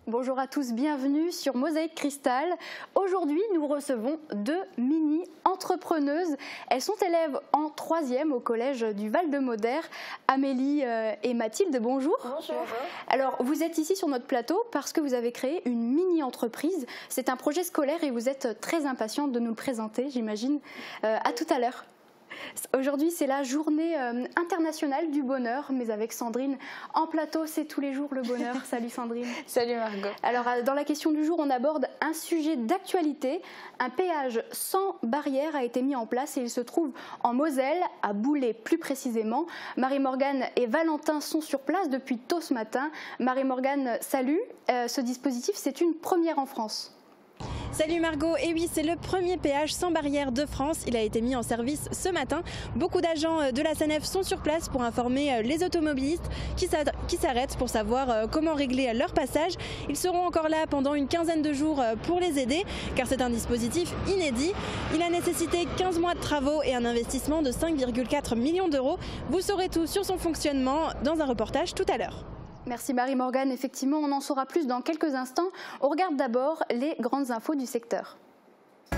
Bonjour à tous, bienvenue sur Mosaïque Cristal. Aujourd'hui, nous recevons deux mini-entrepreneuses. Elles sont élèves en 3e au collège du Val-de-Moder. Amélie et Mathilde, bonjour. Bonjour. Alors, vous êtes ici sur notre plateau parce que vous avez créé une mini-entreprise. C'est un projet scolaire et vous êtes très impatiente de nous le présenter, j'imagine. À tout à l'heure. Aujourd'hui, c'est la journée internationale du bonheur, mais avec Sandrine en plateau, c'est tous les jours le bonheur. Salut Sandrine. Salut Margot. Alors, dans la question du jour, on aborde un sujet d'actualité. Un péage sans barrière a été mis en place et il se trouve en Moselle, à Boulay plus précisément. Marie-Morgane et Valentin sont sur place depuis tôt ce matin. Marie-Morgane, salut. Ce dispositif, c'est une première en France. Salut Margot, et oui, c'est le premier péage sans barrière de France. Il a été mis en service ce matin. Beaucoup d'agents de la SANEF sont sur place pour informer les automobilistes qui s'arrêtent pour savoir comment régler leur passage. Ils seront encore là pendant une quinzaine de jours pour les aider, car c'est un dispositif inédit. Il a nécessité 15 mois de travaux et un investissement de 5,4 millions d'euros. Vous saurez tout sur son fonctionnement dans un reportage tout à l'heure. Merci Marie-Morgane. Effectivement, on en saura plus dans quelques instants. On regarde d'abord les grandes infos du secteur. Un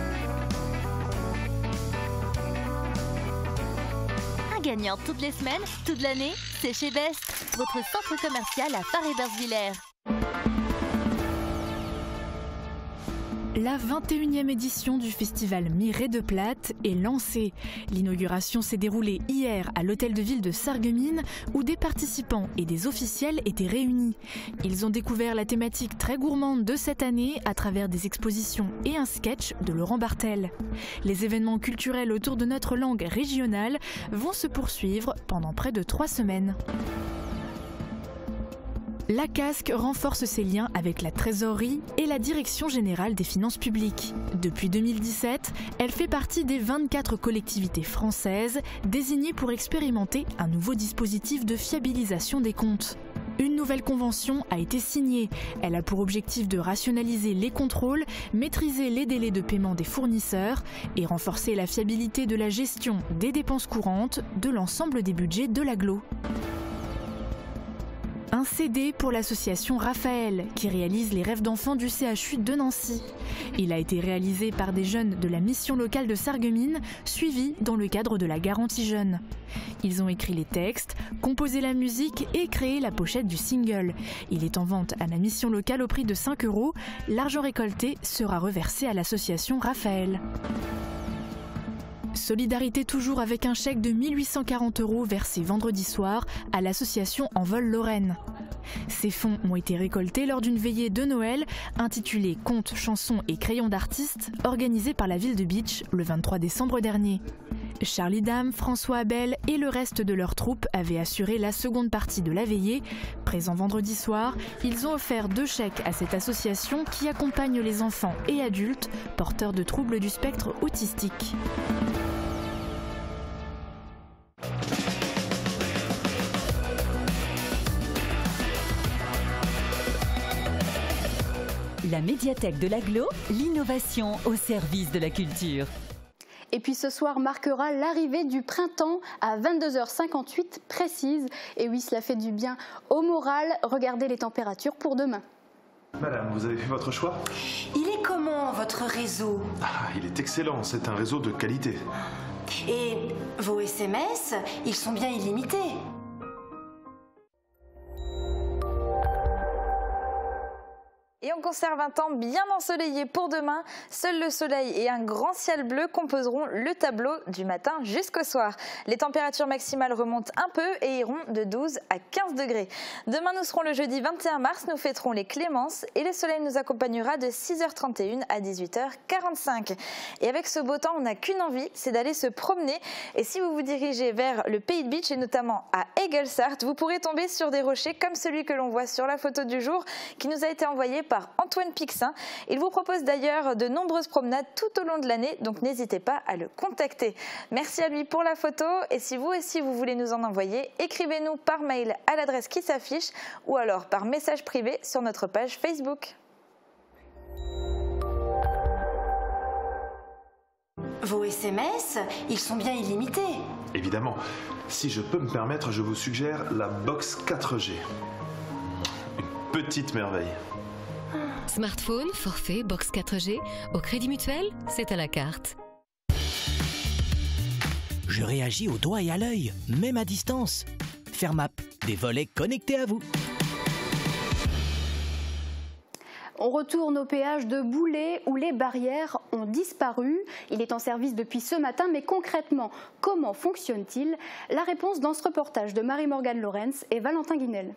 gagnant toutes les semaines, toute l'année, c'est chez Best, votre centre commercial à Paris-Bersvillers. La 21e édition du festival Mireille de Plate est lancée. L'inauguration s'est déroulée hier à l'hôtel de ville de Sarreguemines où des participants et des officiels étaient réunis. Ils ont découvert la thématique très gourmande de cette année à travers des expositions et un sketch de Laurent Bartel. Les événements culturels autour de notre langue régionale vont se poursuivre pendant près de 3 semaines. La Casque renforce ses liens avec la Trésorerie et la Direction générale des finances publiques. Depuis 2017, elle fait partie des 24 collectivités françaises désignées pour expérimenter un nouveau dispositif de fiabilisation des comptes. Une nouvelle convention a été signée. Elle a pour objectif de rationaliser les contrôles, maîtriser les délais de paiement des fournisseurs et renforcer la fiabilité de la gestion des dépenses courantes de l'ensemble des budgets de l'agglo. Un CD pour l'association Raphaël, qui réalise les rêves d'enfants du CHU de Nancy. Il a été réalisé par des jeunes de la mission locale de Sarreguemines, suivis dans le cadre de la garantie jeune. Ils ont écrit les textes, composé la musique et créé la pochette du single. Il est en vente à la mission locale au prix de 5 €. L'argent récolté sera reversé à l'association Raphaël. Solidarité toujours avec un chèque de 1 840 € versé vendredi soir à l'association Envol Lorraine. Ces fonds ont été récoltés lors d'une veillée de Noël intitulée Contes, chansons et crayons d'artistes organisée par la ville de Bitche le 23 décembre dernier. Charlie Dame, François Abel et le reste de leur troupe avaient assuré la seconde partie de la veillée. Présents vendredi soir, ils ont offert 2 chèques à cette association qui accompagne les enfants et adultes porteurs de troubles du spectre autistique. La médiathèque de l'agglo, l'innovation au service de la culture. Et puis ce soir marquera l'arrivée du printemps à 22h58 précise. Et oui, cela fait du bien au moral. Regardez les températures pour demain. Madame, vous avez fait votre choix? Il est comment votre réseau? Il est excellent, c'est un réseau de qualité. Et vos SMS, ils sont bien illimités? Et on conserve un temps bien ensoleillé pour demain. Seul le soleil et un grand ciel bleu composeront le tableau du matin jusqu'au soir. Les températures maximales remontent un peu et iront de 12 à 15 degrés. Demain, nous serons le jeudi 21 mars. Nous fêterons les Clémences et le soleil nous accompagnera de 6h31 à 18h45. Et avec ce beau temps, on n'a qu'une envie, c'est d'aller se promener. Et si vous vous dirigez vers le Pays de Bitche et notamment à Egelsart, vous pourrez tomber sur des rochers comme celui que l'on voit sur la photo du jour qui nous a été envoyé par Antoine Pixin. Il vous propose d'ailleurs de nombreuses promenades tout au long de l'année, donc n'hésitez pas à le contacter. Merci à lui pour la photo et si vous aussi vous voulez nous en envoyer, écrivez-nous par mail à l'adresse qui s'affiche ou alors par message privé sur notre page Facebook. Vos SMS, ils sont bien illimités? Évidemment. Si je peux me permettre, je vous suggère la box 4G. Une petite merveille. Smartphone, forfait, box 4G, au Crédit Mutuel, c'est à la carte. Je réagis au doigt et à l'œil, même à distance. Fermap, des volets connectés à vous. On retourne au péage de Boulay où les barrières ont disparu. Il est en service depuis ce matin, mais concrètement, comment fonctionne-t-il? La réponse dans ce reportage de Marie-Morgane Lorenz et Valentin Guinel.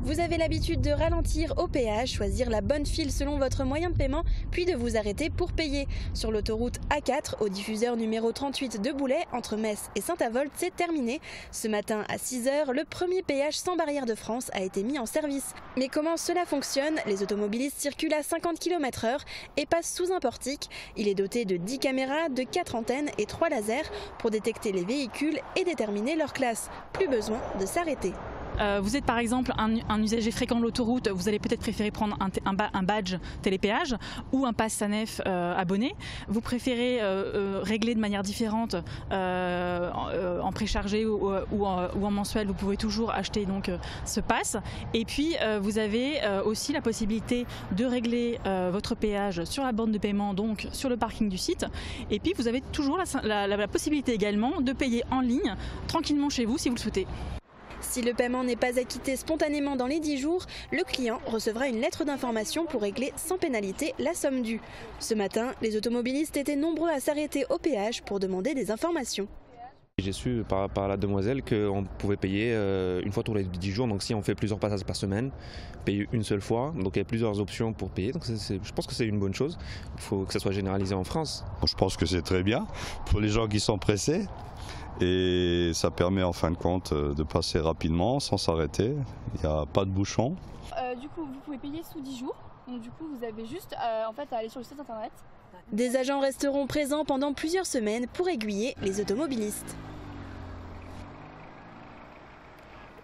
Vous avez l'habitude de ralentir au péage, choisir la bonne file selon votre moyen de paiement, puis de vous arrêter pour payer. Sur l'autoroute A4, au diffuseur numéro 38 de Boulay, entre Metz et Saint-Avold, c'est terminé. Ce matin à 6 h, le premier péage sans barrière de France a été mis en service. Mais comment cela fonctionne? Les automobilistes circulent à 50 km/h et passent sous un portique. Il est doté de 10 caméras, de 4 antennes et 3 lasers pour détecter les véhicules et déterminer leur classe. Plus besoin de s'arrêter. Vous êtes par exemple un usager fréquent de l'autoroute, vous allez peut-être préférer prendre un badge télépéage ou un pass SANEF abonné. Vous préférez régler de manière différente en préchargé ou en mensuel, vous pouvez toujours acheter donc ce pass. Et puis vous avez aussi la possibilité de régler votre péage sur la borne de paiement, donc sur le parking du site. Et puis vous avez toujours la possibilité également de payer en ligne tranquillement chez vous si vous le souhaitez. Si le paiement n'est pas acquitté spontanément dans les 10 jours, le client recevra une lettre d'information pour régler sans pénalité la somme due. Ce matin, les automobilistes étaient nombreux à s'arrêter au péage pour demander des informations. J'ai su par la demoiselle qu'on pouvait payer une fois tous les 10 jours, donc si on fait plusieurs passages par semaine, payer une seule fois, donc il y a plusieurs options pour payer, donc je pense que c'est une bonne chose, il faut que ça soit généralisé en France. Je pense que c'est très bien pour les gens qui sont pressés. Et ça permet en fin de compte de passer rapidement, sans s'arrêter. Il n'y a pas de bouchon. Du coup, vous pouvez payer sous 10 jours. Donc du coup, vous avez juste en fait, à aller sur le site internet. Des agents resteront présents pendant plusieurs semaines pour aiguiller les automobilistes.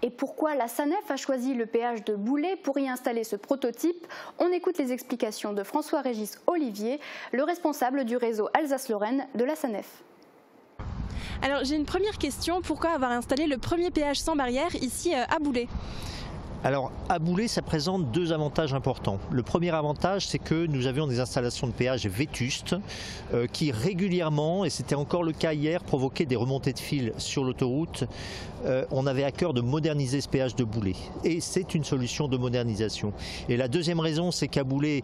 Et pourquoi la SANEF a choisi le péage de Boulay pour y installer ce prototype? On écoute les explications de François-Régis Olivier, le responsable du réseau Alsace-Lorraine de la SANEF. Alors j'ai une première question, pourquoi avoir installé le premier péage sans barrière ici à Boulay? Alors à Boulay, ça présente deux avantages importants. Le premier avantage, c'est que nous avions des installations de péage vétustes qui régulièrement, et c'était encore le cas hier, provoquaient des remontées de fil sur l'autoroute. On avait à cœur de moderniser ce péage de Boulay et c'est une solution de modernisation. Et la deuxième raison, c'est qu'à Boulay,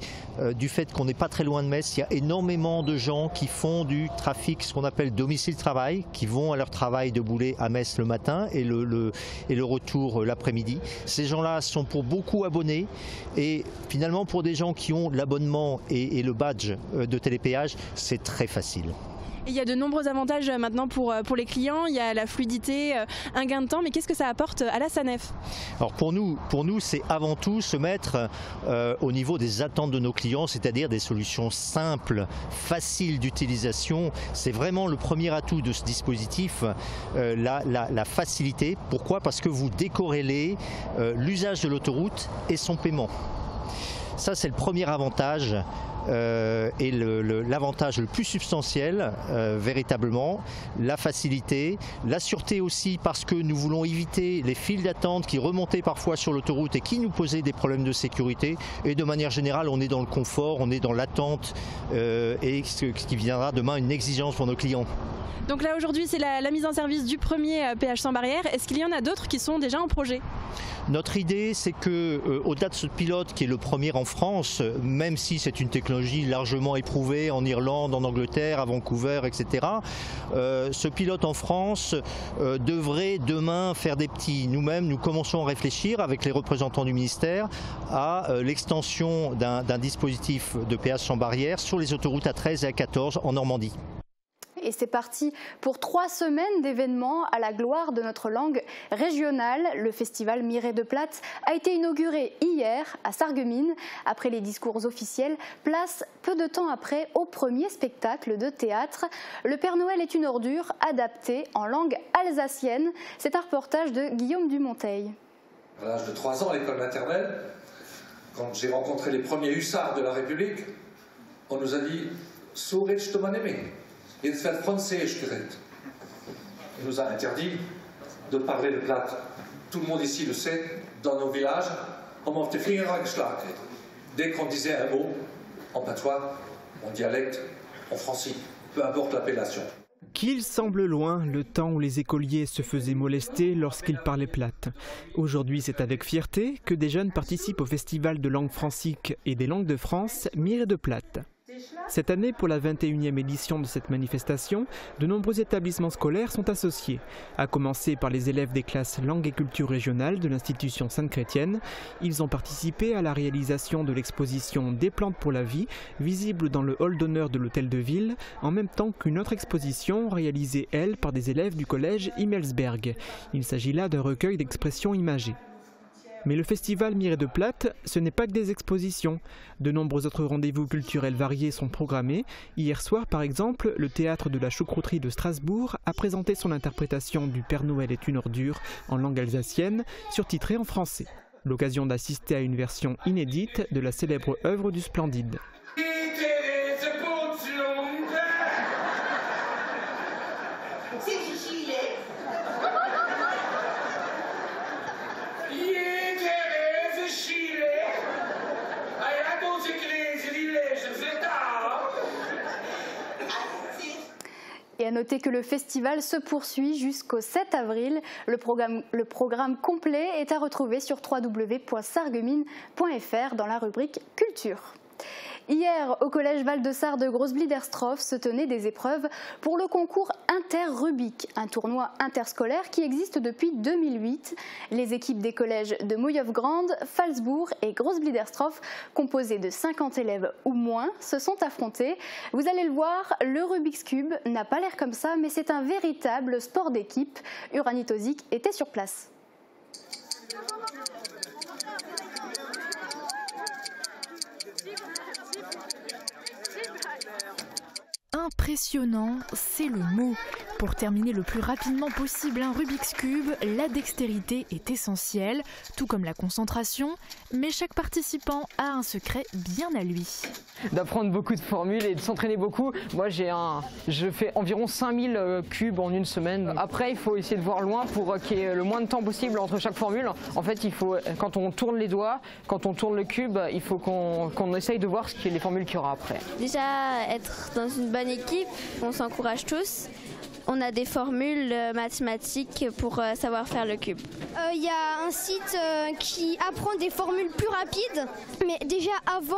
du fait qu'on n'est pas très loin de Metz, il y a énormément de gens qui font du trafic, ce qu'on appelle domicile-travail, qui vont à leur travail de Boulay à Metz le matin et le retour l'après-midi. Ces gens-là sont pour beaucoup abonnés et finalement pour des gens qui ont l'abonnement et le badge de télépéage, c'est très facile. Il y a de nombreux avantages maintenant pour les clients, il y a la fluidité, un gain de temps, mais qu'est-ce que ça apporte à la SANEF? Alors pour nous c'est avant tout se mettre au niveau des attentes de nos clients, c'est-à-dire des solutions simples, faciles d'utilisation. C'est vraiment le premier atout de ce dispositif, la facilité. Pourquoi? Parce que vous décorrélez l'usage de l'autoroute et son paiement. Ça, c'est le premier avantage. Et l'avantage le plus substantiel, véritablement, la facilité, la sûreté aussi parce que nous voulons éviter les files d'attente qui remontaient parfois sur l'autoroute et qui nous posaient des problèmes de sécurité. Et de manière générale, on est dans le confort, on est dans l'attente et ce qui viendra demain une exigence pour nos clients. Donc là aujourd'hui c'est la mise en service du premier péage sans barrière. Est-ce qu'il y en a d'autres qui sont déjà en projet? Notre idée, c'est que, au-delà de ce pilote qui est le premier en France, même si c'est une technologie largement éprouvée en Irlande, en Angleterre, à Vancouver, etc., ce pilote en France devrait demain faire des petits. Nous-mêmes, nous commençons à réfléchir avec les représentants du ministère à l'extension d'un dispositif de péage sans barrière sur les autoroutes A13 et A14 en Normandie. Et c'est parti pour 3 semaines d'événements à la gloire de notre langue régionale. Le festival Mireille de Platz a été inauguré hier à Sarreguemines. Après les discours officiels, place peu de temps après au premier spectacle de théâtre. Le Père Noël est une ordure, adapté en langue alsacienne. C'est un reportage de Guillaume Dumonteil. À l'âge de 3 ans à l'école maternelle, quand j'ai rencontré les premiers hussards de la République, on nous a dit « So redest du man nicht mehr. Jetzt wird Französisch geredet ». Il nous a interdit de parler le plat. Tout le monde ici le sait, dans nos villages, on m'a auf die Finger geschlagen. dès qu'on disait un mot en patois, en dialecte, en français, peu importe l'appellation. Qu'il semble loin le temps où les écoliers se faisaient molester lorsqu'ils parlaient plate. Aujourd'hui, c'est avec fierté que des jeunes participent au festival de langue francique et des langues de France, Mire de Plate. Cette année, pour la 21e édition de cette manifestation, de nombreux établissements scolaires sont associés, à commencer par les élèves des classes langue et culture régionale de l'institution Sainte-Chrétienne. Ils ont participé à la réalisation de l'exposition Des plantes pour la vie, visible dans le hall d'honneur de l'hôtel de ville, en même temps qu'une autre exposition réalisée, elle, par des élèves du collège Himmelsberg. Il s'agit là d'un recueil d'expressions imagées. Mais le festival Mire de Plate, ce n'est pas que des expositions. De nombreux autres rendez-vous culturels variés sont programmés. Hier soir, par exemple, le théâtre de la Choucrouterie de Strasbourg a présenté son interprétation du Père Noël est une ordure en langue alsacienne, surtitrée en français. L'occasion d'assister à une version inédite de la célèbre œuvre du Splendide. Et à noter que le festival se poursuit jusqu'au 7 avril. Le programme complet est à retrouver sur www.sarreguemines.fr dans la rubrique Culture. Hier, au collège Val-de-Sarre de Grosse-Bliederstroff se tenaient des épreuves pour le concours Inter-Rubik, un tournoi interscolaire qui existe depuis 2008. Les équipes des collèges de Moyeuf-Grande, Phalsbourg et Grosse-Bliederstroff, composées de 50 élèves ou moins, se sont affrontées. Vous allez le voir, le Rubik's Cube n'a pas l'air comme ça, mais c'est un véritable sport d'équipe. Uranie Tozic était sur place. Impressionnant, c'est le mot. Pour terminer le plus rapidement possible un Rubik's Cube, la dextérité est essentielle, tout comme la concentration, mais chaque participant a un secret bien à lui. D'apprendre beaucoup de formules et de s'entraîner beaucoup. Moi, je fais environ 5000 cubes en une semaine. Après, il faut essayer de voir loin pour qu'il y ait le moins de temps possible entre chaque formule. En fait, il faut, quand on tourne les doigts, quand on tourne le cube, il faut qu'on essaye de voir les formules qu'il y aura après. Déjà, être dans une bonne équipe, on s'encourage tous. On a des formules mathématiques pour savoir faire le cube. Il y a un site qui apprend des formules plus rapides. Mais déjà avant,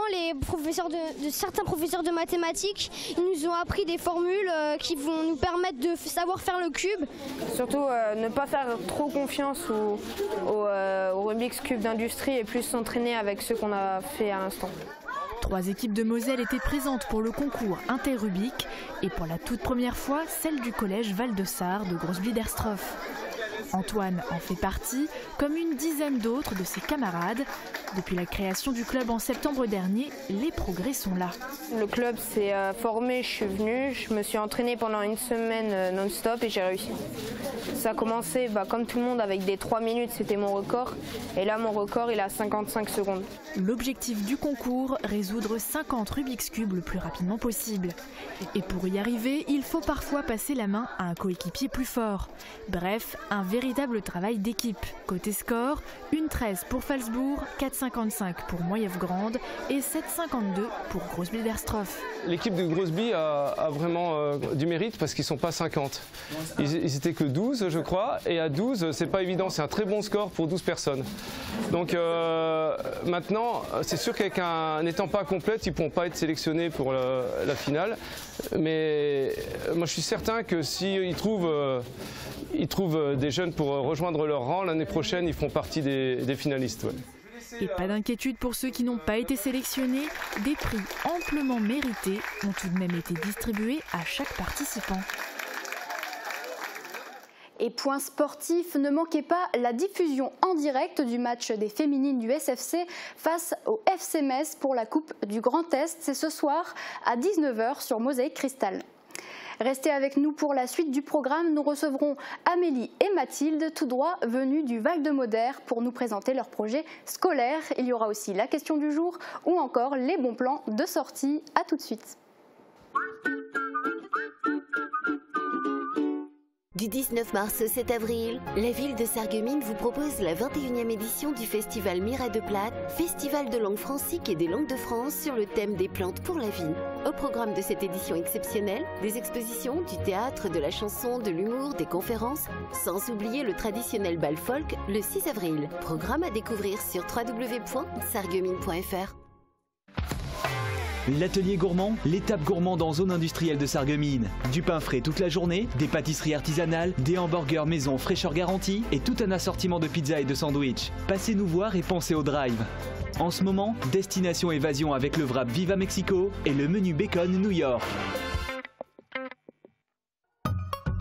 certains professeurs de mathématiques, ils nous ont appris des formules qui vont nous permettre de savoir faire le cube. Surtout ne pas faire trop confiance au Rubik's Cube d'industrie et plus s'entraîner avec ceux qu'on a fait à l'instant. 3 équipes de Moselle étaient présentes pour le concours Inter-Rubik et pour la toute première fois, celle du collège Val-de-Sarre de Grosse-Bliederstroff. Antoine en fait partie, comme une dizaine d'autres de ses camarades. Depuis la création du club en septembre dernier, les progrès sont là. Le club s'est formé, je suis venue, je me suis entraînée pendant une semaine non-stop et j'ai réussi. Ça a commencé comme tout le monde avec des 3 minutes, c'était mon record. Et là, mon record, il est à 55 secondes. L'objectif du concours, résoudre 50 Rubik's Cube le plus rapidement possible. Et pour y arriver, il faut parfois passer la main à un coéquipier plus fort. Bref, un véritable travail d'équipe. Côté score, 1,13 pour Phalsbourg, 4,55 pour Moyeuf-Grande et 7,52 pour Grosse-Bliederstroff. L'équipe de Grosse-Bli a vraiment du mérite parce qu'ils ne sont pas 50. Ils étaient que 12, je crois, et à 12, c'est pas évident, c'est un très bon score pour 12 personnes. Donc maintenant, c'est sûr qu'avec un étant pas complète, ils ne pourront pas être sélectionnés pour la finale. Mais moi, je suis certain que s'ils trouvent des jeunes pour rejoindre leur rang, l'année prochaine, ils feront partie des finalistes. Ouais. Et pas d'inquiétude pour ceux qui n'ont pas été sélectionnés, des prix amplement mérités ont tout de même été distribués à chaque participant. Et point sportif, ne manquez pas la diffusion en direct du match des féminines du SFC face au FC Metz pour la Coupe du Grand Est. C'est ce soir à 19h sur Mosaïque Cristal. Restez avec nous pour la suite du programme. Nous recevrons Amélie et Mathilde, tout droit venues du Val-de-Moder, pour nous présenter leur projet scolaire. Il y aura aussi la question du jour ou encore les bons plans de sortie. À tout de suite. Du 19 mars au 7 avril, la ville de Sarreguemines vous propose la 21e édition du festival Mira de Plate, festival de langue francique et des langues de France sur le thème des plantes pour la vie. Au programme de cette édition exceptionnelle, des expositions, du théâtre, de la chanson, de l'humour, des conférences, sans oublier le traditionnel bal folk le 6 avril. Programme à découvrir sur www.sarreguemines.fr. L'atelier gourmand, l'étape gourmande en zone industrielle de Sarreguemines. Du pain frais toute la journée, des pâtisseries artisanales, des hamburgers maison fraîcheur garantie et tout un assortiment de pizzas et de sandwichs. Passez nous voir et pensez au drive. En ce moment, destination évasion avec le wrap Viva Mexico et le menu bacon New York.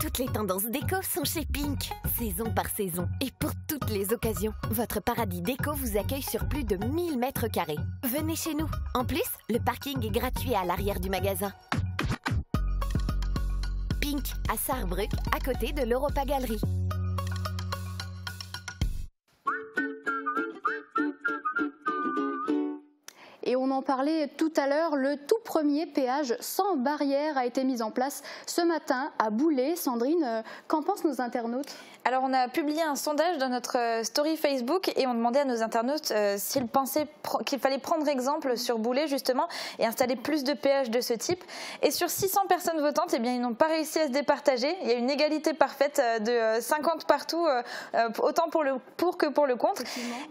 Toutes les tendances déco sont chez Pink, saison par saison et pour toutes les occasions. Votre paradis déco vous accueille sur plus de 1000 mètres carrés. Venez chez nous. En plus, le parking est gratuit à l'arrière du magasin. Pink à Sarrebruck, à côté de l'Europa Galerie. Et on en parlait tout à l'heure, le tout premier péage sans barrière a été mis en place ce matin à Boulay. Sandrine, qu'en pensent nos internautes ? Alors on a publié un sondage dans notre story Facebook et on demandait à nos internautes s'ils pensaient qu'il fallait prendre exemple sur Boulay justement et installer plus de péages de ce type. Et sur 600 personnes votantes, eh bien, ils n'ont pas réussi à se départager. Il y a une égalité parfaite de 50 partout, autant pour le pour que pour le contre.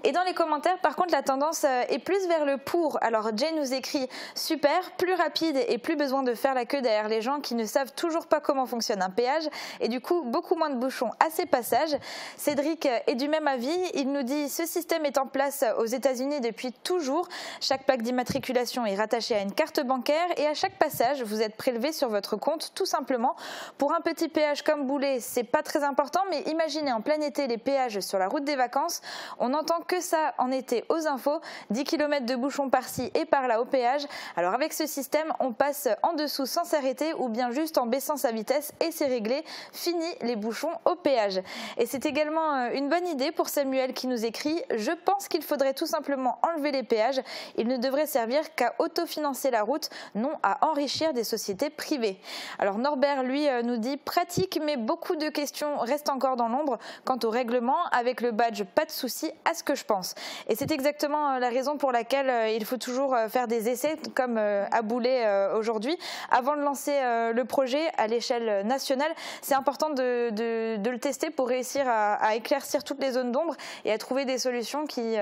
Et dans les commentaires, par contre, la tendance est plus vers le pour. Alors Jay nous écrit « Super, plus rapide et plus besoin de faire la queue derrière les gens qui ne savent toujours pas comment fonctionne un péage et du coup beaucoup moins de bouchons à ces passages. Cédric est du même avis, il nous dit « Ce système est en place aux États-Unis depuis toujours. Chaque plaque d'immatriculation est rattachée à une carte bancaire et à chaque passage, vous êtes prélevé sur votre compte tout simplement. Pour un petit péage comme Boulay, c'est pas très important, mais imaginez en plein été les péages sur la route des vacances. On n'entend que ça en été aux infos, 10 km de bouchons par-ci et par-là au péage. Alors avec ce système, on passe en dessous sans s'arrêter ou bien juste en baissant sa vitesse et c'est réglé. Fini les bouchons au péage. » Et c'est également une bonne idée pour Samuel qui nous écrit « Je pense qu'il faudrait tout simplement enlever les péages. Ils ne devraient servir qu'à autofinancer la route, non à enrichir des sociétés privées. » Alors Norbert, lui, nous dit « Pratique, mais beaucoup de questions restent encore dans l'ombre. Quant au règlement, avec le badge, pas de souci, à ce que je pense. » Et c'est exactement la raison pour laquelle il faut toujours faire des essais comme à Boulay aujourd'hui. Avant de lancer le projet à l'échelle nationale, c'est important de le tester pour réussir à éclaircir toutes les zones d'ombre et à trouver des solutions qui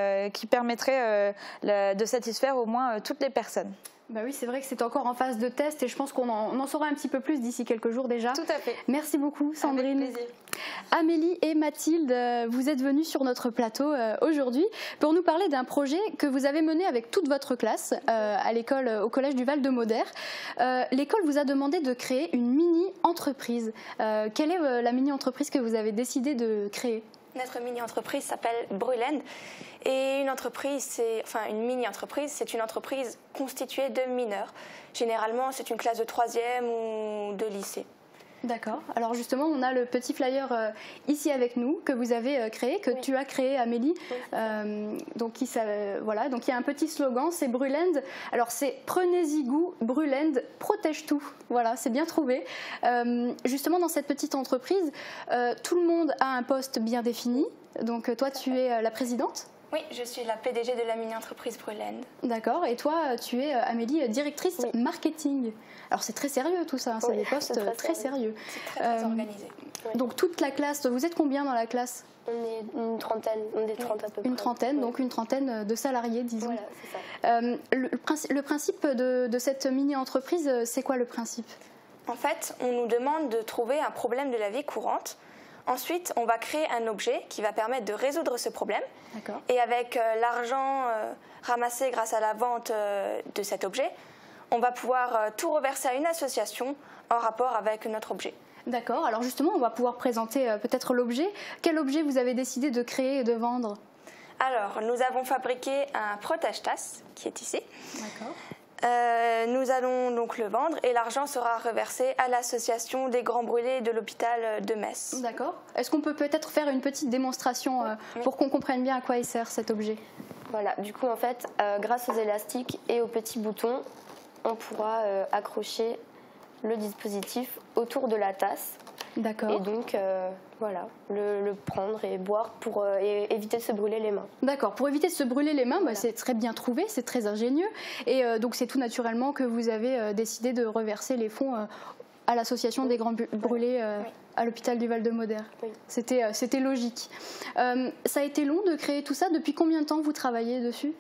permettraient de satisfaire au moins toutes les personnes. Bah oui, c'est vrai que c'est encore en phase de test et je pense qu'on en saura un petit peu plus d'ici quelques jours déjà. Tout à fait. Merci beaucoup Sandrine. Avec plaisir. Amélie et Mathilde, vous êtes venues sur notre plateau aujourd'hui pour nous parler d'un projet que vous avez mené avec toute votre classe à l'école, au collège du Val-de-Modère. L'école vous a demandé de créer une mini-entreprise. Quelle est la mini-entreprise que vous avez décidé de créer ? Notre mini-entreprise s'appelle Brulend et une mini-entreprise, c'est une entreprise constituée de mineurs. Généralement, c'est une classe de 3e ou de lycée. D'accord. Alors justement, on a le petit flyer ici avec nous que vous avez créé, que tu as créé Amélie. Donc il y a un petit slogan, c'est Brulend. Alors c'est prenez-y goût, Brulend protège tout. Voilà, c'est bien trouvé. Justement, dans cette petite entreprise, tout le monde a un poste bien défini. Donc toi, tu es la présidente ? Oui, je suis la PDG de la mini-entreprise Brulend. D'accord. Et toi, tu es, Amélie, directrice marketing. Alors c'est très sérieux tout ça, c'est des postes très sérieux. C'est très organisé. Oui. Donc toute la classe, vous êtes combien dans la classe ? On est une trentaine, on est 30 à peu près. Une trentaine, donc une trentaine de salariés, disons. Voilà, c'est ça. Le principe de cette mini-entreprise, c'est quoi le principe ? En fait, on nous demande de trouver un problème de la vie courante. Ensuite, on va créer un objet qui va permettre de résoudre ce problème. Et avec l'argent ramassé grâce à la vente de cet objet, on va pouvoir tout reverser à une association en rapport avec notre objet. D'accord. Alors justement, on va pouvoir présenter peut-être l'objet. Quel objet vous avez décidé de créer et de vendre ? Alors, nous avons fabriqué un protège-tasse qui est ici. D'accord. Nous allons donc le vendre et l'argent sera reversé à l'association des Grands Brûlés de l'hôpital de Metz. D'accord. Est-ce qu'on peut peut-être faire une petite démonstration pour qu'on comprenne bien à quoi il sert cet objet ? Voilà, du coup en fait, grâce aux élastiques et aux petits boutons, on pourra accrocher le dispositif autour de la tasse. D'accord. Et donc, voilà, le prendre et boire pour éviter de se brûler les mains. D'accord, pour éviter de se brûler les mains, c'est très bien trouvé, c'est très ingénieux. Et donc c'est tout naturellement que vous avez décidé de reverser les fonds à l'association des Grands Brûlés à l'hôpital du Val-de-Modère. Oui. C'était logique. Ça a été long de créer tout ça. Depuis combien de temps vous travaillez dessus ?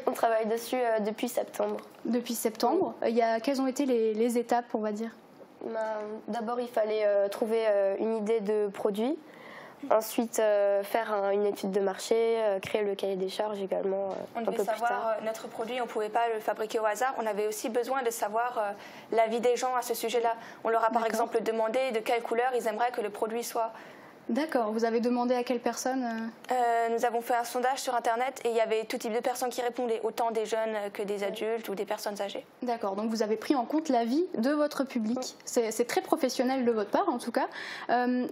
On travaille dessus depuis septembre. Depuis septembre. Quelles ont été les étapes, on va dire ? D'abord, il fallait trouver une idée de produit. Ensuite, faire une étude de marché, créer le cahier des charges également un peu plus tard. On devait savoir notre produit, on ne pouvait pas le fabriquer au hasard. On avait aussi besoin de savoir l'avis des gens à ce sujet-là. On leur a par exemple demandé de quelle couleur ils aimeraient que le produit soit. D'accord. Vous avez demandé à quelle personne Nous avons fait un sondage sur Internet et il y avait tout type de personnes qui répondaient, autant des jeunes que des adultes ou des personnes âgées. D'accord. Donc vous avez pris en compte l'avis de votre public. C'est très professionnel de votre part, en tout cas.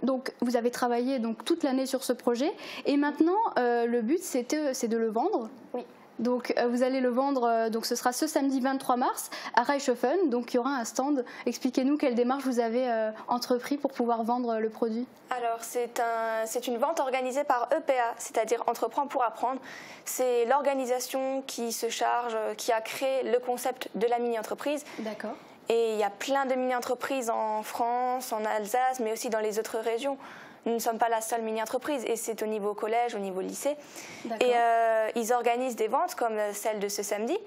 Donc vous avez travaillé donc toute l'année sur ce projet et maintenant le but c'est de le vendre. Oui. Donc vous allez le vendre, donc ce sera ce samedi 23 mars à Reichshofen. Donc il y aura un stand. Expliquez-nous quelle démarche vous avez entrepris pour pouvoir vendre le produit. Alors c'est une vente organisée par EPA, c'est-à-dire Entreprends pour apprendre. C'est l'organisation qui se charge, qui a créé le concept de la mini-entreprise. D'accord. Et il y a plein de mini-entreprises en France, en Alsace, mais aussi dans les autres régions. Nous ne sommes pas la seule mini-entreprise et c'est au niveau collège, au niveau lycée. Et ils organisent des ventes comme celle de ce samedi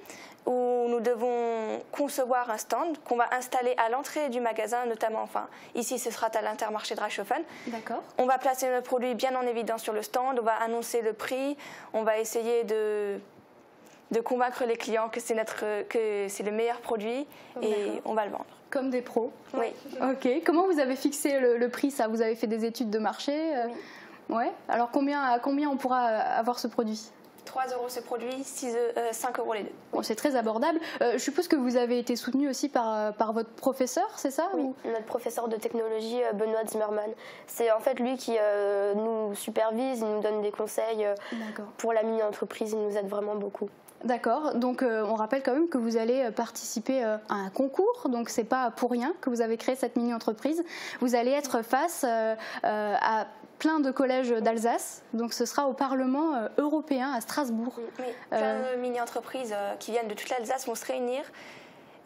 où nous devons concevoir un stand qu'on va installer à l'entrée du magasin, notamment, ici ce sera à l'Intermarché de Reichshofen. D'accord. On va placer notre produit bien en évidence sur le stand, on va annoncer le prix, on va essayer de convaincre les clients que c'est le meilleur produit et on va le vendre. Comme des pros. Oui. Ok. Comment vous avez fixé le prix, ça ? Vous avez fait des études de marché Oui. Ouais. Alors à combien on pourra avoir ce produit ? 3 € ce produit, 5 € les deux. Bon, c'est très abordable. Je suppose que vous avez été soutenu aussi par votre professeur, c'est ça ? Oui, notre professeur de technologie, Benoît Zimmermann. C'est en fait lui qui nous supervise, il nous donne des conseils pour la mini-entreprise, il nous aide vraiment beaucoup. D'accord, donc on rappelle quand même que vous allez participer à un concours, donc c'est pas pour rien que vous avez créé cette mini-entreprise. Vous allez être face à plein de collèges d'Alsace, donc ce sera au Parlement européen à Strasbourg. Oui, plein de mini-entreprises qui viennent de toute l'Alsace vont se réunir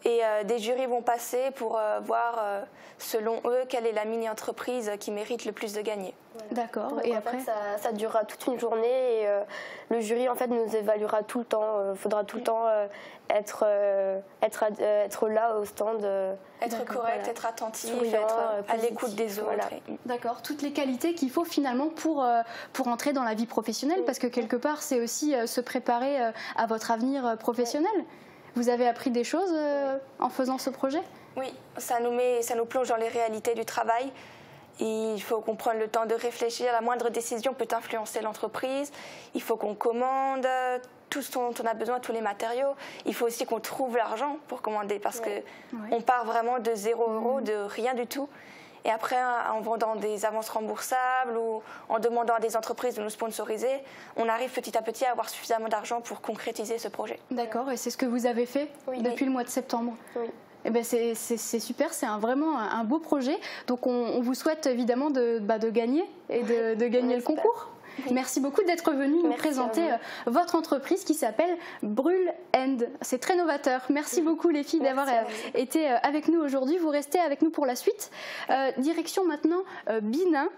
et des jurys vont passer pour voir, selon eux, quelle est la mini-entreprise qui mérite le plus de gagner. D'accord. Et après, ça durera toute une journée et le jury en fait nous évaluera tout le temps. Il faudra tout le temps être là au stand. Être correct, être attentif, être à l'écoute des autres. Voilà. D'accord. Toutes les qualités qu'il faut finalement pour entrer dans la vie professionnelle, parce que quelque part c'est aussi se préparer à votre avenir professionnel. Vous avez appris des choses en faisant ce projet ? Oui, ça nous plonge dans les réalités du travail. Il faut qu'on prenne le temps de réfléchir. La moindre décision peut influencer l'entreprise. Il faut qu'on commande tout ce dont on a besoin, tous les matériaux. Il faut aussi qu'on trouve l'argent pour commander parce qu'on part vraiment de 0 €, de rien du tout. Et après, en vendant des avances remboursables ou en demandant à des entreprises de nous sponsoriser, on arrive petit à petit à avoir suffisamment d'argent pour concrétiser ce projet. D'accord, et c'est ce que vous avez fait depuis le mois de septembre. Oui. Eh ben c'est super, c'est vraiment un beau projet. Donc on vous souhaite évidemment de gagner et de gagner le concours. Oui. Merci beaucoup d'être venu nous présenter votre entreprise qui s'appelle Brûle End. C'est très novateur. Merci beaucoup les filles d'avoir été avec nous aujourd'hui. Vous restez avec nous pour la suite. Direction maintenant Binin,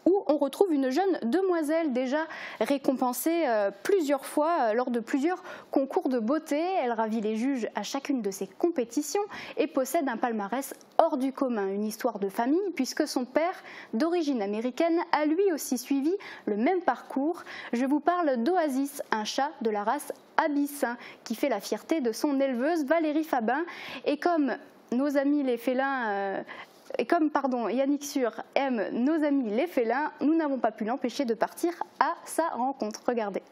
où on retrouve une jeune demoiselle déjà récompensée plusieurs fois lors de plusieurs concours de beauté. Elle ravit les juges à chacune de ses compétitions et possède un palmarès hors du commun. Une histoire de famille puisque son père, d'origine américaine, a lui aussi suivi le même parcours. Je vous parle d'Oasis, un chat de la race abyssin qui fait la fierté de son éleveuse Valérie Fabin. Et comme nos amis les félins... Yannick Sur aime nos amis les félins, nous n'avons pas pu l'empêcher de partir à sa rencontre. Regardez.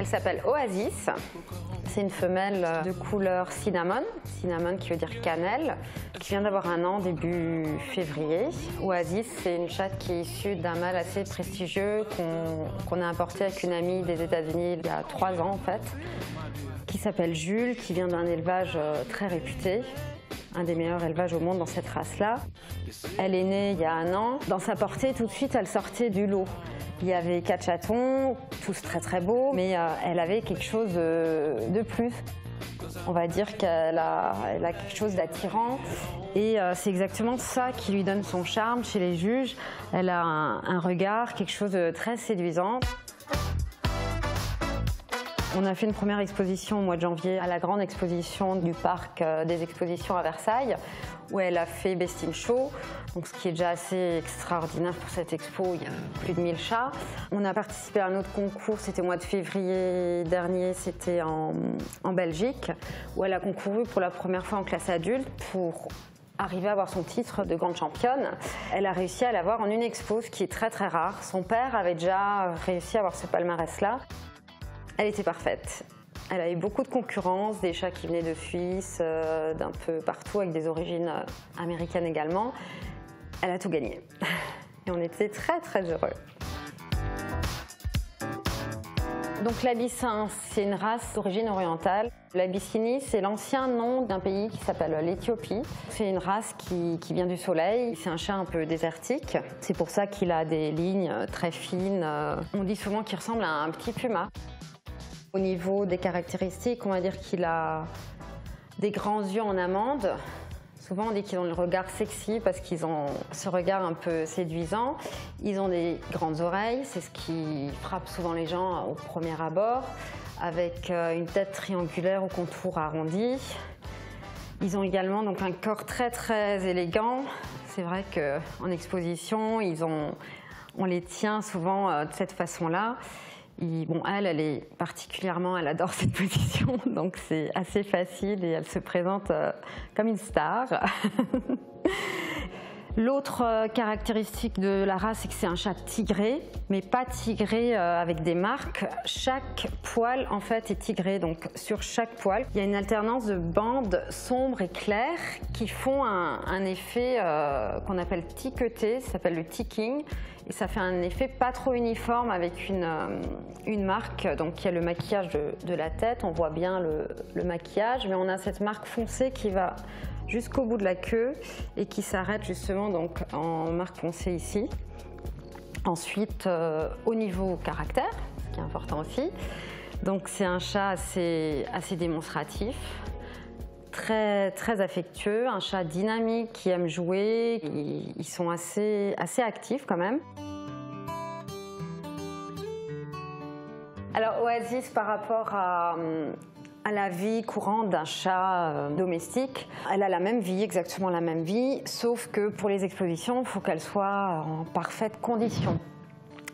Elle s'appelle Oasis. C'est une femelle de couleur cinnamon qui veut dire cannelle, qui vient d'avoir 1 an début février. Oasis, c'est une chatte qui est issue d'un mâle assez prestigieux qu'on a importé avec une amie des États-Unis il y a 3 ans en fait, qui s'appelle Jules, qui vient d'un élevage très réputé, un des meilleurs élevages au monde dans cette race-là. Elle est née il y a 1 an. Dans sa portée, tout de suite, elle sortait du lot. Il y avait 4 chatons, tous très très beaux, mais elle avait quelque chose de plus. On va dire qu'elle a quelque chose d'attirant et c'est exactement ça qui lui donne son charme chez les juges. Elle a un regard, quelque chose de très séduisant. On a fait une première exposition au mois de janvier à la grande exposition du parc des expositions à Versailles, où elle a fait Best in Show, donc ce qui est déjà assez extraordinaire pour cette expo. Il y a plus de 1000 chats. On a participé à un autre concours, c'était au mois de février dernier, c'était en Belgique, où elle a concouru pour la première fois en classe adulte pour arriver à avoir son titre de grande championne. Elle a réussi à l'avoir en une expo, ce qui est très très rare. Son père avait déjà réussi à avoir ce palmarès-là. Elle était parfaite. Elle avait beaucoup de concurrence, des chats qui venaient de Suisse, d'un peu partout, avec des origines américaines également. Elle a tout gagné. Et on était très très heureux. Donc l'Abyssin, c'est une race d'origine orientale. L'Abyssinie, c'est l'ancien nom d'un pays qui s'appelle l'Éthiopie. C'est une race qui vient du soleil. C'est un chat un peu désertique. C'est pour ça qu'il a des lignes très fines. On dit souvent qu'il ressemble à un petit puma. Au niveau des caractéristiques, on va dire qu'il a des grands yeux en amande. Souvent, on dit qu'ils ont le regard sexy parce qu'ils ont ce regard un peu séduisant. Ils ont des grandes oreilles, c'est ce qui frappe souvent les gens au premier abord, avec une tête triangulaire au contour arrondi. Ils ont également donc un corps très très élégant. C'est vrai qu'en exposition, on les tient souvent de cette façon-là. Bon, elle est particulièrement, elle adore cette position, donc c'est assez facile et elle se présente comme une star. L'autre caractéristique de la race, c'est que c'est un chat tigré, mais pas tigré avec des marques. Chaque poil, en fait, est tigré, donc sur chaque poil, il y a une alternance de bandes sombres et claires qui font un effet qu'on appelle tiqueté, ça s'appelle le ticking. Et ça fait un effet pas trop uniforme avec une marque. Donc il y a le maquillage de la tête, on voit bien le maquillage, mais on a cette marque foncée qui va jusqu'au bout de la queue et qui s'arrête justement donc en marque foncée ici. Ensuite, au niveau caractère, ce qui est important aussi, donc c'est un chat assez démonstratif. Très, très affectueux, un chat dynamique qui aime jouer, ils sont assez actifs quand même. Alors Oasis, par rapport à la vie courante d'un chat domestique, elle a la même vie, exactement la même vie, sauf que pour les expositions, il faut qu'elle soit en parfaite condition.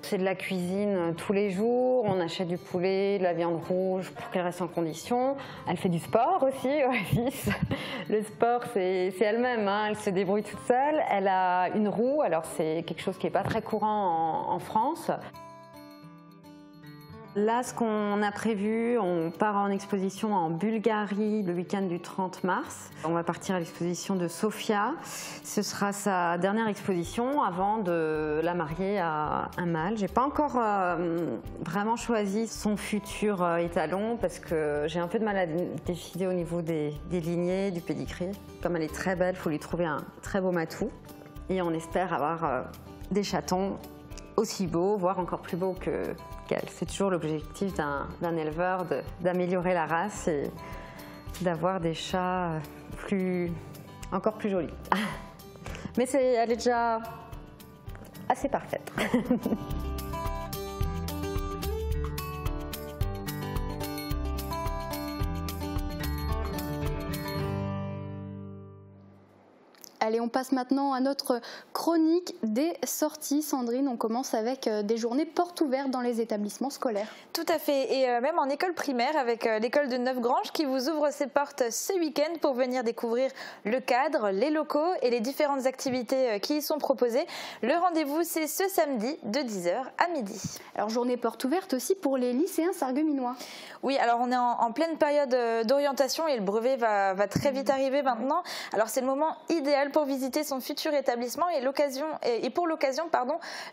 C'est de la cuisine tous les jours, on achète du poulet, de la viande rouge pour qu'elle reste en condition. Elle fait du sport aussi, Oasis. Le sport, c'est elle-même, hein. Elle se débrouille toute seule. Elle a une roue, alors c'est quelque chose qui n'est pas très courant en France. Là, ce qu'on a prévu, on part en exposition en Bulgarie le week-end du 30 mars. On va partir à l'exposition de Sofia. Ce sera sa dernière exposition avant de la marier à un mâle. J'ai pas encore vraiment choisi son futur étalon parce que j'ai un peu de mal à décider au niveau des lignées, du pédigree. Comme elle est très belle, il faut lui trouver un très beau matou. Et on espère avoir des chatons aussi beaux, voire encore plus beaux qu'elle. C'est toujours l'objectif d'un éleveur d'améliorer la race et d'avoir des chats encore plus jolis. Mais elle est déjà assez parfaite. Allez, on passe maintenant à notre chronique des sorties. Sandrine, on commence avec des journées portes ouvertes dans les établissements scolaires. Tout à fait, et même en école primaire avec l'école de Neufgrange qui vous ouvre ses portes ce week-end pour venir découvrir le cadre, les locaux et les différentes activités qui y sont proposées. Le rendez-vous, c'est ce samedi de 10h à midi. Alors, journée porte ouverte aussi pour les lycéens sarregueminois. Oui, alors on est en pleine période d'orientation et le brevet va très vite arriver maintenant. Alors c'est le moment idéal pour visiter son futur établissement et pour l'occasion,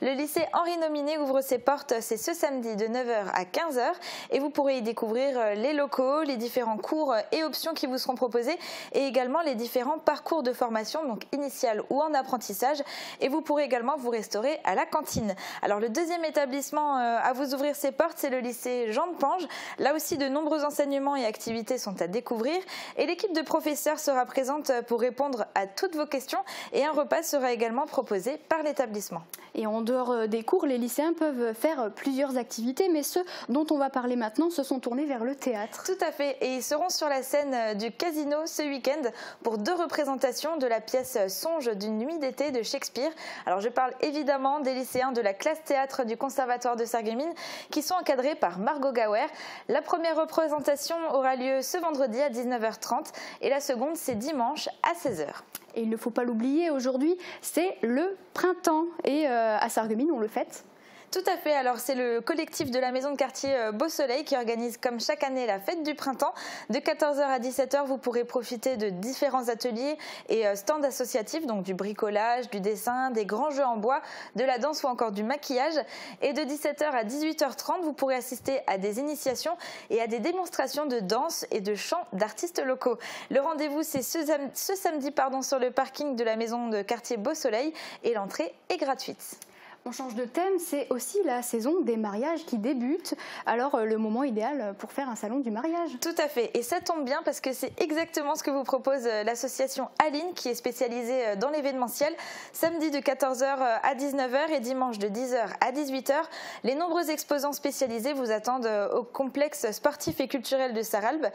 le lycée Henri Nominé ouvre ses portes, c'est ce samedi de 9h à 15h et vous pourrez y découvrir les locaux, les différents cours et options qui vous seront proposés et également les différents parcours de formation, donc initial ou en apprentissage, et vous pourrez également vous restaurer à la cantine. Alors le deuxième établissement à vous ouvrir ses portes, c'est le lycée Jean de Pange. Là aussi, de nombreux enseignements et activités sont à découvrir et l'équipe de professeurs sera présente pour répondre à toutes vos questions et un repas sera également proposé par l'établissement. Et en dehors des cours, les lycéens peuvent faire plusieurs activités, mais ceux dont on va parler maintenant se sont tournés vers le théâtre. Tout à fait, et ils seront sur la scène du Casino ce week-end pour 2 représentations de la pièce Songe d'une nuit d'été de Shakespeare. Alors je parle évidemment des lycéens de la classe théâtre du Conservatoire de Sarreguemines qui sont encadrés par Margot Gauer. La première représentation aura lieu ce vendredi à 19h30 et la seconde c'est dimanche à 16h. Et il ne faut pas l'oublier, aujourd'hui c'est le printemps et à Sarreguemines on le fête. Tout à fait, alors c'est le collectif de la maison de quartier Beau Soleil qui organise comme chaque année la fête du printemps. De 14h à 17h, vous pourrez profiter de différents ateliers et stands associatifs, donc du bricolage, du dessin, des grands jeux en bois, de la danse ou encore du maquillage. Et de 17h à 18h30, vous pourrez assister à des initiations et à des démonstrations de danse et de chant d'artistes locaux. Le rendez-vous c'est ce samedi sur le parking de la maison de quartier Beau Soleil et l'entrée est gratuite. On change de thème, c'est aussi la saison des mariages qui débute. Alors le moment idéal pour faire un salon du mariage. Tout à fait, et ça tombe bien parce que c'est exactement ce que vous propose l'association Aline qui est spécialisée dans l'événementiel. Samedi de 14h à 19h et dimanche de 10h à 18h, les nombreux exposants spécialisés vous attendent au complexe sportif et culturel de Sarralbe.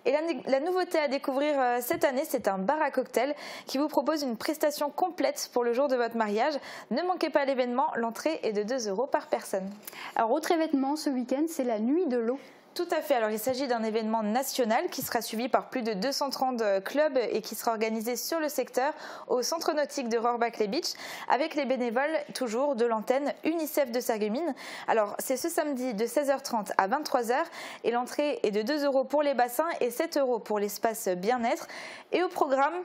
Et la nouveauté à découvrir cette année, c'est un bar à cocktail qui vous propose une prestation complète pour le jour de votre mariage. Ne manquez pas l'événement. L'entrée est de 2 € par personne. Alors, autre événement ce week-end, c'est la nuit de l'eau. Tout à fait. Alors, il s'agit d'un événement national qui sera suivi par plus de 230 clubs et qui sera organisé sur le secteur au centre nautique de Rohrbach-les-Beach avec les bénévoles toujours de l'antenne UNICEF de Sarreguemines. Alors, c'est ce samedi de 16h30 à 23h et l'entrée est de 2 € pour les bassins et 7 € pour l'espace bien-être. Et au programme,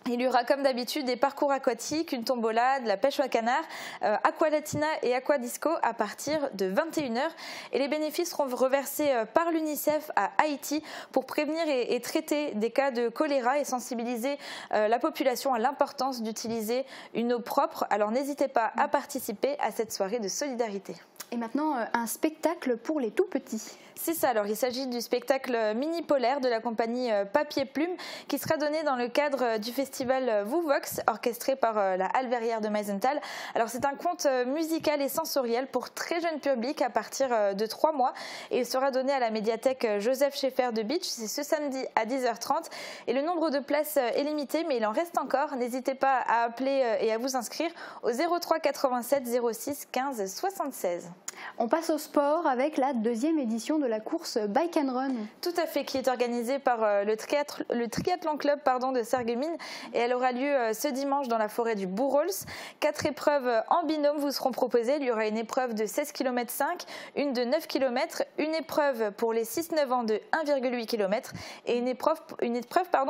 il y aura comme d'habitude des parcours aquatiques, une tombola, de la pêche au canard, aqualatina et aquadisco à partir de 21h. Et les bénéfices seront reversés par l'UNICEF à Haïti pour prévenir et traiter des cas de choléra et sensibiliser la population à l'importance d'utiliser une eau propre. Alors n'hésitez pas à participer à cette soirée de solidarité. Et maintenant, un spectacle pour les tout-petits. C'est ça, alors il s'agit du spectacle Mini Polaire de la compagnie Papier Plume qui sera donné dans le cadre du festival Vouvox orchestré par la Halle Verrière de Meisenthal. Alors c'est un conte musical et sensoriel pour très jeune public à partir de 3 mois et il sera donné à la médiathèque Joseph Schaeffer de Beach. C'est ce samedi à 10h30 et le nombre de places est limité mais il en reste encore. N'hésitez pas à appeler et à vous inscrire au 03 87 06 15 76. On passe au sport avec la 2e édition de la course Bike and Run. Tout à fait, qui est organisée par le Triathlon Club de Sarreguemines et elle aura lieu ce dimanche dans la forêt du Bourrols. 4 épreuves en binôme vous seront proposées. Il y aura une épreuve de 16 km 5, une de 9 km, une épreuve pour les 6-9 ans de 1,8 km et une épreuve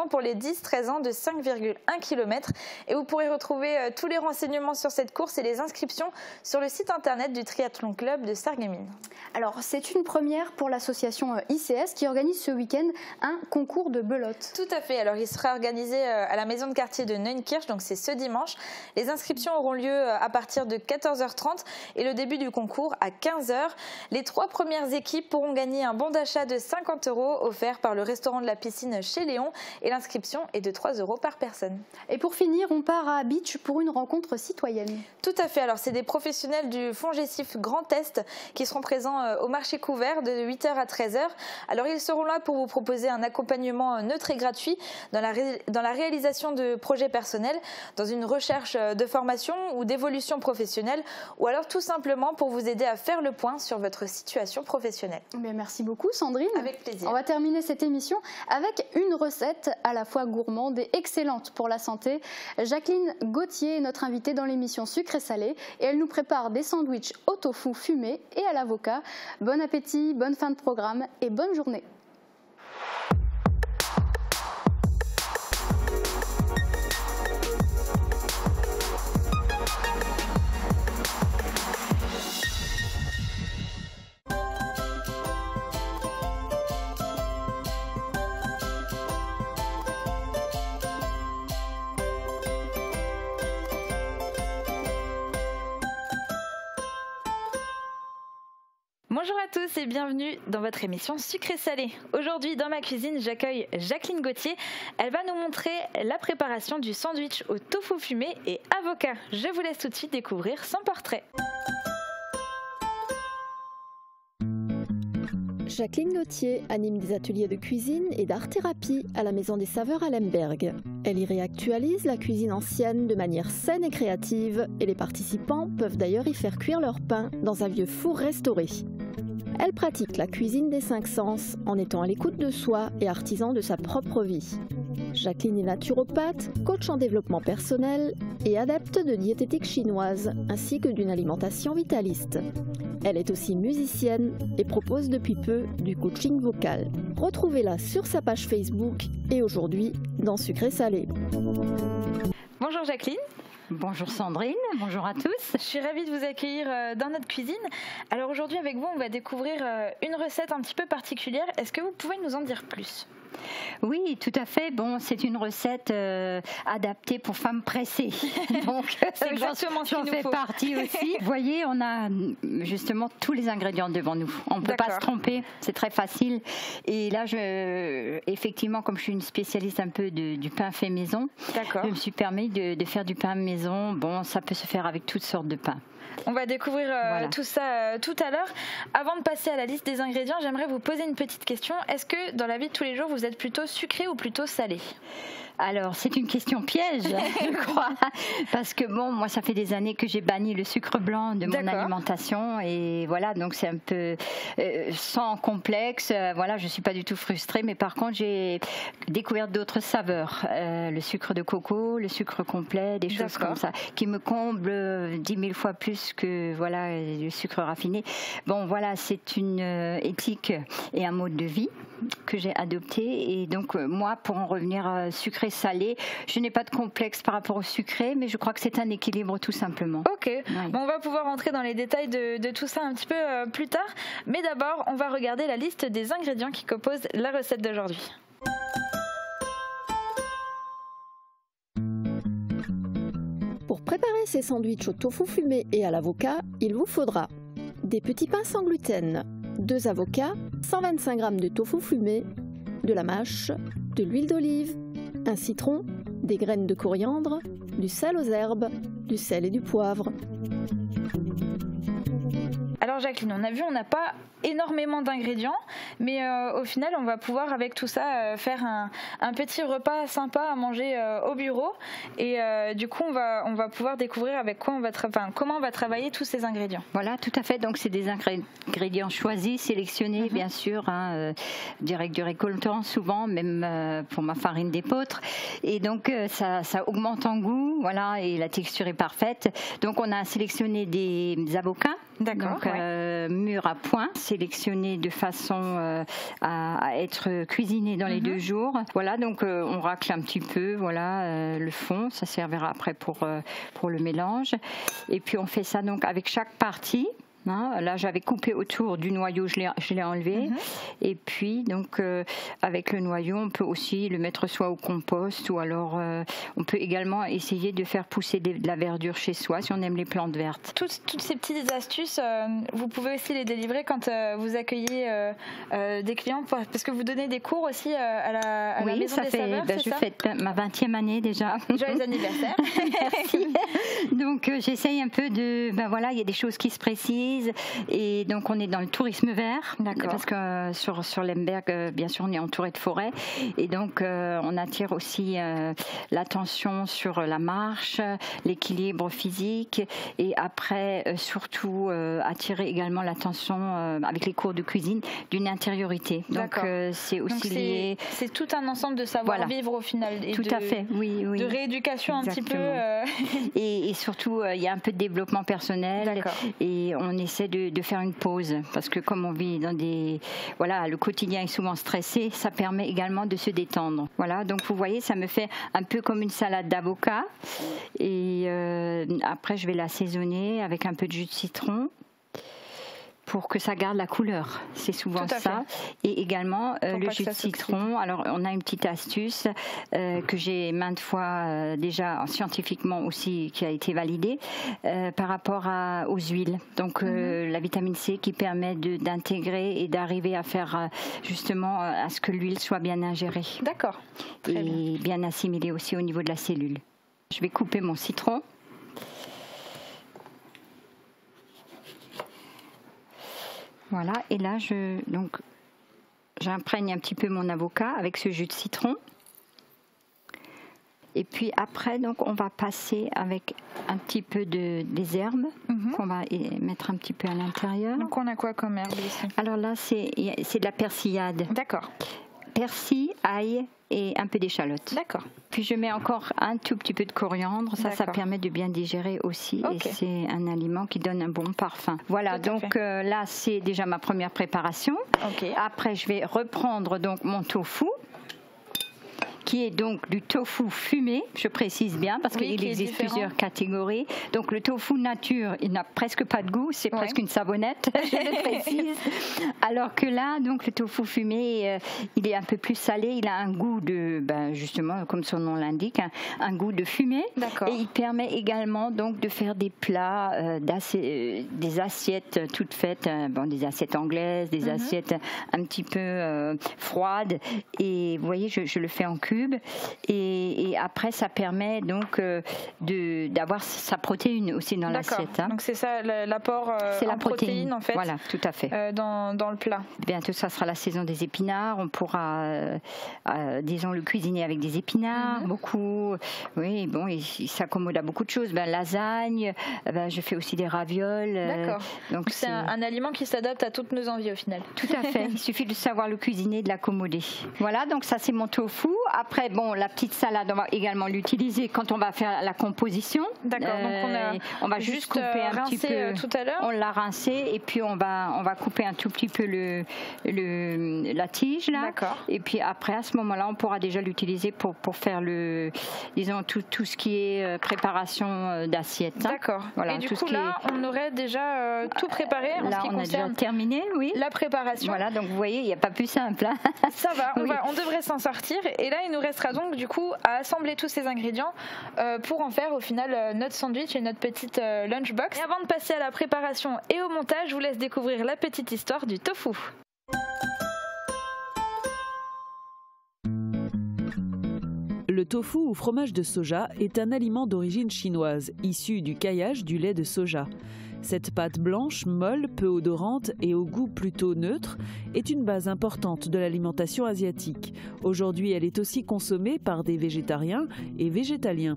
pour les 10-13 ans de 5,1 km. Et vous pourrez retrouver tous les renseignements sur cette course et les inscriptions sur le site internet du Triathlon Club de Sarreguemines. Alors, c'est une première pour l'association ICS qui organise ce week-end un concours de belote. Tout à fait. Alors, il sera organisé à la maison de quartier de Neunkirch, donc c'est ce dimanche. Les inscriptions auront lieu à partir de 14h30 et le début du concours à 15h. Les 3 premières équipes pourront gagner un bon d'achat de 50 € offert par le restaurant de la piscine chez Léon et l'inscription est de 3 € par personne. Et pour finir, on part à Beach pour une rencontre citoyenne. Tout à fait. Alors, c'est des professionnels du FONGECIF Grand Est Est qui seront présents au marché couvert de 8h à 13h. Alors ils seront là pour vous proposer un accompagnement neutre et gratuit dans la réalisation de projets personnels, dans une recherche de formation ou d'évolution professionnelle, ou alors tout simplement pour vous aider à faire le point sur votre situation professionnelle. Bien, merci beaucoup Sandrine. Avec plaisir. On va terminer cette émission avec une recette à la fois gourmande et excellente pour la santé. Jacqueline Gauthier est notre invitée dans l'émission Sucré Salé et elle nous prépare des sandwichs au tofu fumé et à l'avocat. Bon appétit, bonne fin de programme et bonne journée. Bonjour à tous et bienvenue dans votre émission Sucré Salé. Aujourd'hui dans ma cuisine j'accueille Jacqueline Gauthier. Elle va nous montrer la préparation du sandwich au tofu fumé et avocat. Je vous laisse tout de suite découvrir son portrait. Jacqueline Gauthier anime des ateliers de cuisine et d'art-thérapie à la Maison des Saveurs à Lemberg. Elle y réactualise la cuisine ancienne de manière saine et créative et les participants peuvent d'ailleurs y faire cuire leur pain dans un vieux four restauré. Elle pratique la cuisine des 5 sens en étant à l'écoute de soi et artisan de sa propre vie. Jacqueline est naturopathe, coach en développement personnel et adepte de diététique chinoise ainsi que d'une alimentation vitaliste. Elle est aussi musicienne et propose depuis peu du coaching vocal. Retrouvez-la sur sa page Facebook et aujourd'hui dans Sucré Salé. Bonjour Jacqueline. Bonjour Sandrine, bonjour à tous. Je suis ravie de vous accueillir dans notre cuisine. Alors aujourd'hui avec vous, on va découvrir une recette un petit peu particulière. Est-ce que vous pouvez nous en dire plus ? Oui, tout à fait. Bon, c'est une recette adaptée pour femmes pressées. Donc, c'est exactement ce qu'il nous faut. J'en fais partie aussi. Vous voyez, on a justement tous les ingrédients devant nous. On ne peut pas se tromper, c'est très facile. Et là, effectivement, comme je suis une spécialiste un peu du pain fait maison, je me suis permis de faire du pain maison. Bon, ça peut se faire avec toutes sortes de pains. On va découvrir tout ça tout à l'heure. Avant de passer à la liste des ingrédients, j'aimerais vous poser une petite question. Est-ce que dans la vie de tous les jours, vous êtes plutôt sucré ou plutôt salé ? Alors, c'est une question piège, je crois, parce que bon, moi, ça fait des années que j'ai banni le sucre blanc de mon alimentation et voilà, donc c'est un peu sans complexe. Voilà, je suis pas du tout frustrée, mais par contre, j'ai découvert d'autres saveurs, le sucre de coco, le sucre complet, des choses comme ça, qui me comblent 10 000 fois plus que voilà le sucre raffiné. Bon, voilà, c'est une éthique et un mode de vie que j'ai adopté et donc moi, pour en revenir sucré salé, je n'ai pas de complexe par rapport au sucré, mais je crois que c'est un équilibre tout simplement. Ok, bon, on va pouvoir rentrer dans les détails de tout ça un petit peu plus tard, mais d'abord on va regarder la liste des ingrédients qui composent la recette d'aujourd'hui. Pour préparer ces sandwichs au tofu fumé et à l'avocat, il vous faudra des petits pains sans gluten, 2 avocats, 125 g de tofu fumé, de la mâche, de l'huile d'olive, un citron, des graines de coriandre, du sel aux herbes, du sel et du poivre. Alors Jacqueline, on a vu, on n'a pas énormément d'ingrédients, mais au final, on va pouvoir avec tout ça faire un petit repas sympa à manger au bureau. Et du coup, on va pouvoir découvrir avec quoi comment on va travailler tous ces ingrédients. Voilà, tout à fait. Donc, c'est des ingrédients choisis, sélectionnés, bien sûr, direct du récoltant, souvent, même pour ma farine d'épeautre. Et donc, ça augmente en goût, voilà, et la texture est parfaite. Donc, on a sélectionné des avocats. D'accord. Mûrs à point, sélectionnés de façon à être cuisinés dans les 2 jours. Voilà, donc on racle un petit peu, voilà, le fond, ça servira après pour le mélange. Et puis on fait ça donc avec chaque partie. Là, j'avais coupé autour du noyau, je l'ai enlevé. Et puis, donc, avec le noyau, on peut aussi le mettre soit au compost ou alors on peut également essayer de faire pousser de la verdure chez soi si on aime les plantes vertes. Toutes ces petites astuces, vous pouvez aussi les délivrer quand vous accueillez des clients parce que vous donnez des cours aussi à la Maison des Saveurs, je fête ma 20e année déjà. Joyeux anniversaire. Merci. Donc, j'essaye un peu de... voilà, il y a des choses qui se précisent. surprise. Et donc on est dans le tourisme vert, parce que sur Lemberg, bien sûr, on est entouré de forêts. Et donc on attire aussi l'attention sur la marche, l'équilibre physique, et après surtout attirer également l'attention avec les cours de cuisine d'une intériorité. Donc c'est aussi lié. C'est tout un ensemble de savoir-vivre au final. Et tout à fait, oui. De rééducation Exactement. un petit peu. Et surtout, il y a un peu de développement personnel et on essaie de faire une pause parce que comme on vit dans des... Voilà, le quotidien est souvent stressé, ça permet également de se détendre. Voilà, donc vous voyez, ça me fait un peu comme une salade d'avocat et après je vais l'assaisonner avec un peu de jus de citron pour que ça garde la couleur. C'est souvent ça. Et également le jus de citron. Alors on a une petite astuce que j'ai maintes fois déjà scientifiquement aussi qui a été validée par rapport aux huiles. Donc la vitamine C qui permet d'intégrer et d'arriver à faire justement à ce que l'huile soit bien ingérée. D'accord. Et bien assimilée aussi au niveau de la cellule. Je vais couper mon citron. Voilà, et là j'imprègne un petit peu mon avocat avec ce jus de citron. Et puis après, donc, on va passer avec un petit peu des herbes qu'on va mettre un petit peu à l'intérieur. Donc on a quoi comme herbe ici? Alors là, c'est de la persillade. D'accord. Persil, ail et un peu d'échalote. D'accord. Puis je mets encore un tout petit peu de coriandre. Ça permet de bien digérer aussi. Et c'est un aliment qui donne un bon parfum. Voilà, donc là, c'est déjà ma première préparation. Après, je vais reprendre donc mon tofu, qui est donc du tofu fumé, je précise bien, parce qu'il existe plusieurs catégories. Donc le tofu nature, il n'a presque pas de goût, c'est presque une savonnette, je le précise. Alors que là, donc le tofu fumé, il est un peu plus salé, il a un goût de, justement, comme son nom l'indique, un goût de fumée. Et il permet également donc de faire des plats, des assiettes toutes faites, des assiettes anglaises, des assiettes un petit peu froides. Et vous voyez, je le fais en cube. Et après ça permet donc d'avoir sa protéine aussi dans l'assiette. Donc c'est ça l'apport en protéines en fait. Voilà, tout à fait. Dans le plat. Bientôt ça sera la saison des épinards. On pourra, disons, le cuisiner avec des épinards, beaucoup. Oui, bon, il s'accommode à beaucoup de choses. Lasagne, je fais aussi des ravioles. D'accord. Donc c'est un aliment qui s'adapte à toutes nos envies au final. Tout à fait. Il suffit de savoir le cuisiner, de l'accommoder. Voilà, donc ça c'est mon tofu. Après, bon, la petite salade, on va également l'utiliser quand on va faire la composition. D'accord. Donc on va juste couper un petit peu. Tout à l'heure. On l'a rincé et puis on va couper un tout petit peu la tige là. D'accord. Et puis après, à ce moment-là, on pourra déjà l'utiliser pour faire disons tout ce qui est préparation d'assiette. D'accord. Voilà. Et du coup là, on aurait déjà tout préparé. Là, on a déjà terminé, oui. La préparation. Voilà. Donc vous voyez, il n'y a pas plus simple. Ça va. On devrait s'en sortir. Et là, il nous restera donc du coup à assembler tous ces ingrédients pour en faire au final notre sandwich et notre petite lunchbox. Et avant de passer à la préparation et au montage, je vous laisse découvrir la petite histoire du tofu. Le tofu ou fromage de soja est un aliment d'origine chinoise, issu du caillage du lait de soja. Cette pâte blanche, molle, peu odorante et au goût plutôt neutre est une base importante de l'alimentation asiatique. Aujourd'hui, elle est aussi consommée par des végétariens et végétaliens.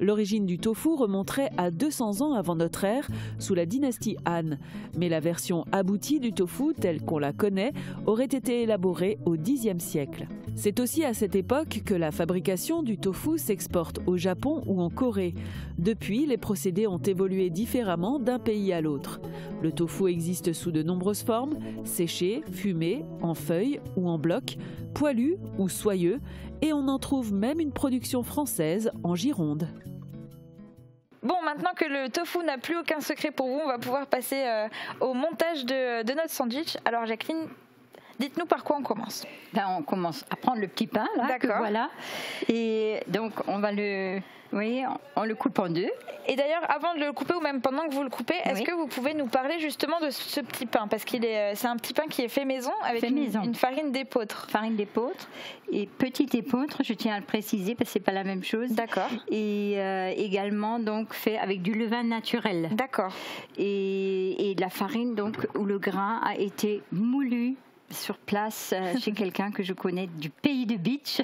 L'origine du tofu remonterait à 200 ans avant notre ère, sous la dynastie Han. Mais la version aboutie du tofu, telle qu'on la connaît, aurait été élaborée au Xe siècle. C'est aussi à cette époque que la fabrication du tofu s'exporte au Japon ou en Corée. Depuis, les procédés ont évolué différemment d'un pays à l'autre. Le tofu existe sous de nombreuses formes, séché, fumé, en feuilles ou en blocs, poilu ou soyeux, et on en trouve même une production française en Gironde. Bon, maintenant que le tofu n'a plus aucun secret pour vous, on va pouvoir passer au montage de notre sandwich. Alors Jacqueline, Dites-nous par quoi on commence. On commence à prendre le petit pain, là, que voilà. Et donc, on va le... Oui, on le coupe en deux. Et d'ailleurs, avant de le couper ou même pendant que vous le coupez, est-ce que vous pouvez nous parler justement de ce petit pain? Parce que c'est un petit pain qui est fait maison avec une farine d'épeautre. Farine d'épeautre et petite épeautre, je tiens à le préciser parce que c'est pas la même chose. D'accord. Et également donc fait avec du levain naturel. D'accord. Et de la farine donc où le grain a été moulu sur place chez quelqu'un que je connais du pays de Beach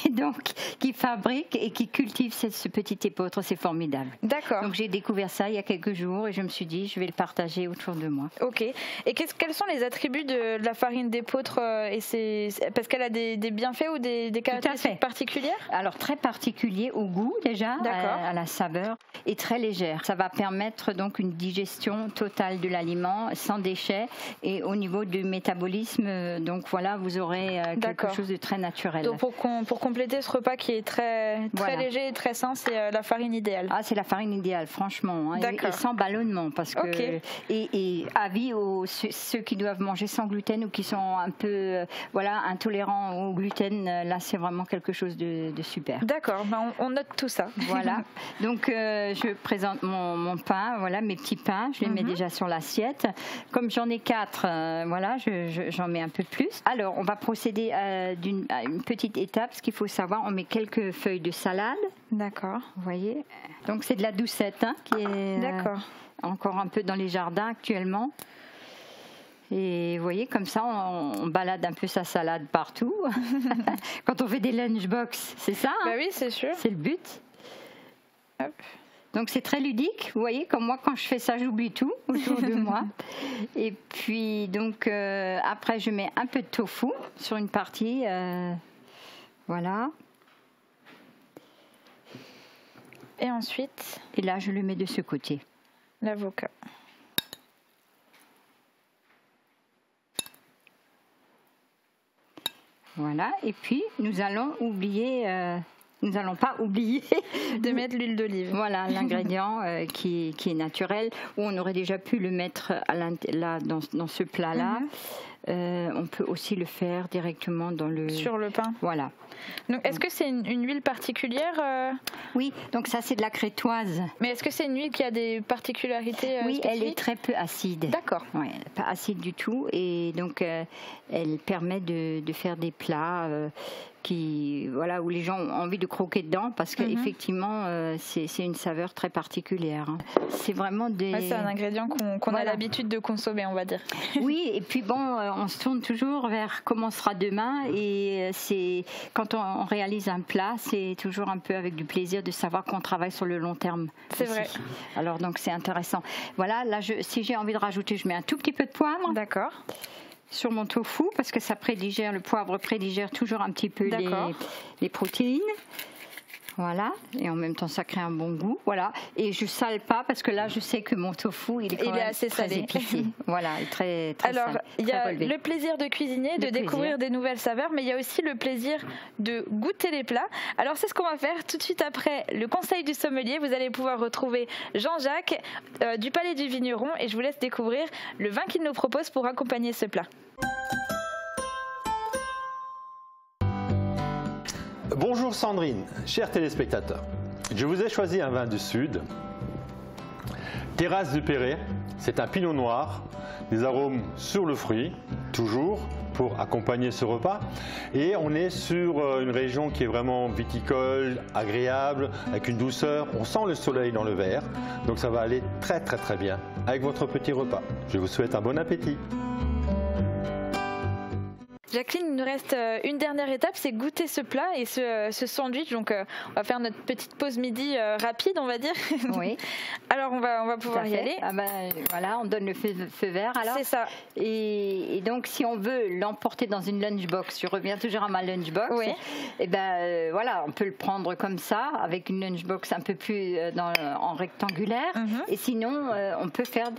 et donc qui fabrique et qui cultive ce petit épeautre, c'est formidable. D'accord. Donc j'ai découvert ça il y a quelques jours et je me suis dit je vais le partager autour de moi. Ok. Et quels sont les attributs de la farine d'épeautre parce qu'elle a des bienfaits ou des caractéristiques particulières? Alors très particulier au goût déjà, à la saveur et très légère. Ça va permettre donc une digestion totale de l'aliment sans déchets et au niveau du métabolisme. Donc voilà, vous aurez quelque chose de très naturel. Donc pour compléter ce repas qui est très léger et très sain, c'est la farine idéale. Ah, c'est la farine idéale, franchement. Hein, et sans ballonnement. Parce que, et avis aux ceux qui doivent manger sans gluten ou qui sont un peu intolérants au gluten, là c'est vraiment quelque chose de super. D'accord, on note tout ça. Voilà, donc je présente mon pain, voilà mes petits pains, je les mets déjà sur l'assiette. Comme j'en ai 4, voilà, j'en mets un peu plus. Alors, on va procéder à une petite étape. Ce qu'il faut savoir, on met quelques feuilles de salade. D'accord. Vous voyez. Donc, c'est de la doucette qui est encore un peu dans les jardins actuellement. Et vous voyez, comme ça, on balade un peu sa salade partout. Quand on fait des lunchbox, c'est ça? Bah oui, c'est sûr. C'est le but. Hop. Donc c'est très ludique, vous voyez, comme moi quand je fais ça j'oublie tout autour de moi. Et puis donc après je mets un peu de tofu sur une partie, voilà. Et ensuite? Et là je le mets de ce côté. L'avocat. Voilà, et puis nous allons nous n'allons pas oublier de mettre l'huile d'olive. Voilà, l'ingrédient qui est naturel, où on aurait déjà pu le mettre dans ce plat-là. On peut aussi le faire directement sur le pain. Voilà. Donc, est-ce que c'est une huile particulière? Oui, donc ça c'est de la crétoise. Mais est-ce que c'est une huile qui a des particularités Oui, spécifiques? elle est très peu acide. D'accord. Ouais, pas acide du tout, et donc elle permet de faire des plats où les gens ont envie de croquer dedans parce qu'effectivement c'est une saveur très particulière. C'est vraiment c'est un ingrédient qu'on a l'habitude de consommer, on va dire. Oui, et puis on se tourne toujours vers comment sera demain, et c'est quand on réalise un plat, c'est toujours un peu avec du plaisir de savoir qu'on travaille sur le long terme. C'est vrai. Alors donc c'est intéressant. Voilà, là si j'ai envie de rajouter, je mets un tout petit peu de poivre. D'accord. Sur mon tofu parce que le poivre prédigère toujours un petit peu les protéines. Voilà, et en même temps ça crée un bon goût. Voilà, et je sale pas parce que là je sais que mon tofu il est assez très salé. Épicé. Voilà, très très. Alors salé, il y a le plaisir de cuisiner, de découvrir des nouvelles saveurs, mais il y a aussi le plaisir de goûter les plats. Alors c'est ce qu'on va faire tout de suite après le conseil du sommelier. Vous allez pouvoir retrouver Jean-Jacques du Palais du Vigneron, et je vous laisse découvrir le vin qu'il nous propose pour accompagner ce plat. Bonjour Sandrine, chers téléspectateurs. Je vous ai choisi un vin du Sud. Terrasse du Perret, c'est un pinot noir, des arômes sur le fruit, toujours pour accompagner ce repas. Et on est sur une région qui est vraiment viticole, agréable, avec une douceur. On sent le soleil dans le verre, donc ça va aller très très très bien avec votre petit repas. Je vous souhaite un bon appétit. Jacqueline, il nous reste une dernière étape, c'est goûter ce plat et ce sandwich. Donc, on va faire notre petite pause midi rapide, on va dire. Oui. Alors, on va pouvoir y aller. Ah voilà, on donne le feu vert alors. C'est ça. Et donc, si on veut l'emporter dans une lunchbox, je reviens toujours à ma lunchbox. Oui. Et voilà, on peut le prendre comme ça, avec une lunchbox un peu plus en rectangulaire. Et sinon, on peut faire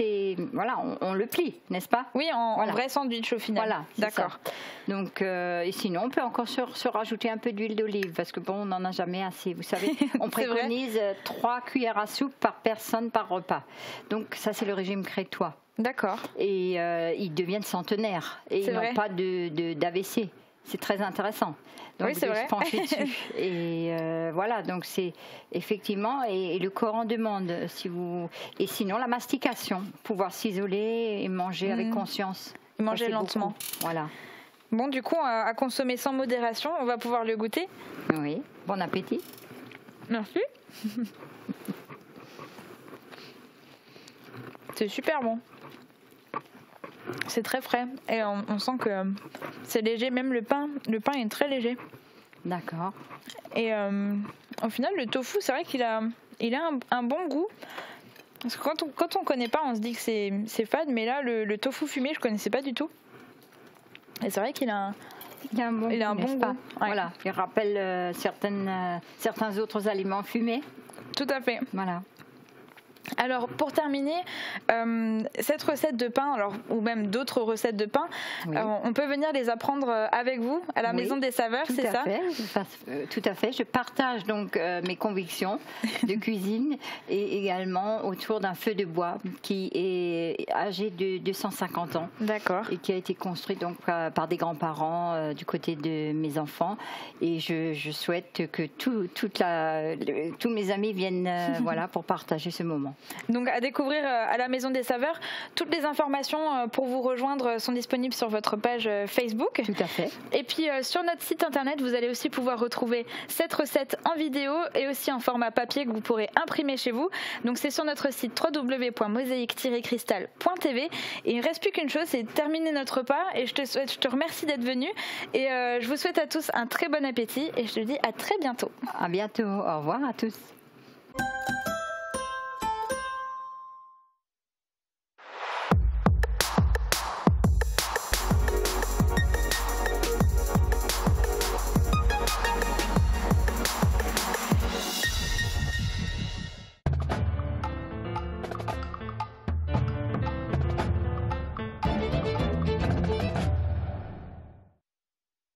on le plie, n'est-ce pas? Oui, en vrai sandwich au final. Voilà. D'accord. Donc, et sinon, on peut encore se rajouter un peu d'huile d'olive parce que on n'en a jamais assez. Vous savez, on préconise 3 cuillères à soupe par personne par repas. Donc, ça, c'est le régime crétois. D'accord. Et ils deviennent centenaires et ils n'ont pas d'AVC. C'est très intéressant. Donc, oui, c'est vrai. Se pencher dessus. Et voilà, donc c'est effectivement, et le corps en demande, et sinon la mastication, pouvoir s'isoler et manger avec conscience. Manger lentement. Beaucoup. Voilà. Bon, du coup, à consommer sans modération, on va pouvoir le goûter. Oui, bon appétit. Merci. C'est super bon. C'est très frais et on sent que c'est léger, même le pain est très léger. D'accord. Et au final, le tofu, c'est vrai qu'il a un bon goût. Parce que quand on connaît pas, on se dit que c'est fade, mais là, le tofu fumé, je connaissais pas du tout. Et c'est vrai qu'il a un bon goût. Ouais. Voilà, il rappelle certains autres aliments fumés. Tout à fait. Voilà. Alors pour terminer, cette recette de pain, ou même d'autres recettes de pain, on peut venir les apprendre avec vous à la Maison des Saveurs, c'est ça ? Tout à fait. Je partage donc mes convictions de cuisine et également autour d'un feu de bois qui est âgé de 250 ans. D'accord. Et qui a été construit donc par des grands-parents du côté de mes enfants. Et je souhaite que tous mes amis viennent pour partager ce moment. Donc à découvrir à la Maison des Saveurs. Toutes les informations pour vous rejoindre sont disponibles sur votre page Facebook. Tout à fait. Et puis sur notre site internet, vous allez aussi pouvoir retrouver cette recette en vidéo et aussi en format papier que vous pourrez imprimer chez vous. Donc c'est sur notre site www.mosaïque-cristal.tv. Et il ne reste plus qu'une chose, c'est terminer notre repas. Et je te remercie d'être venu. Et je vous souhaite à tous un très bon appétit et je te dis à très bientôt. À bientôt. Au revoir à tous.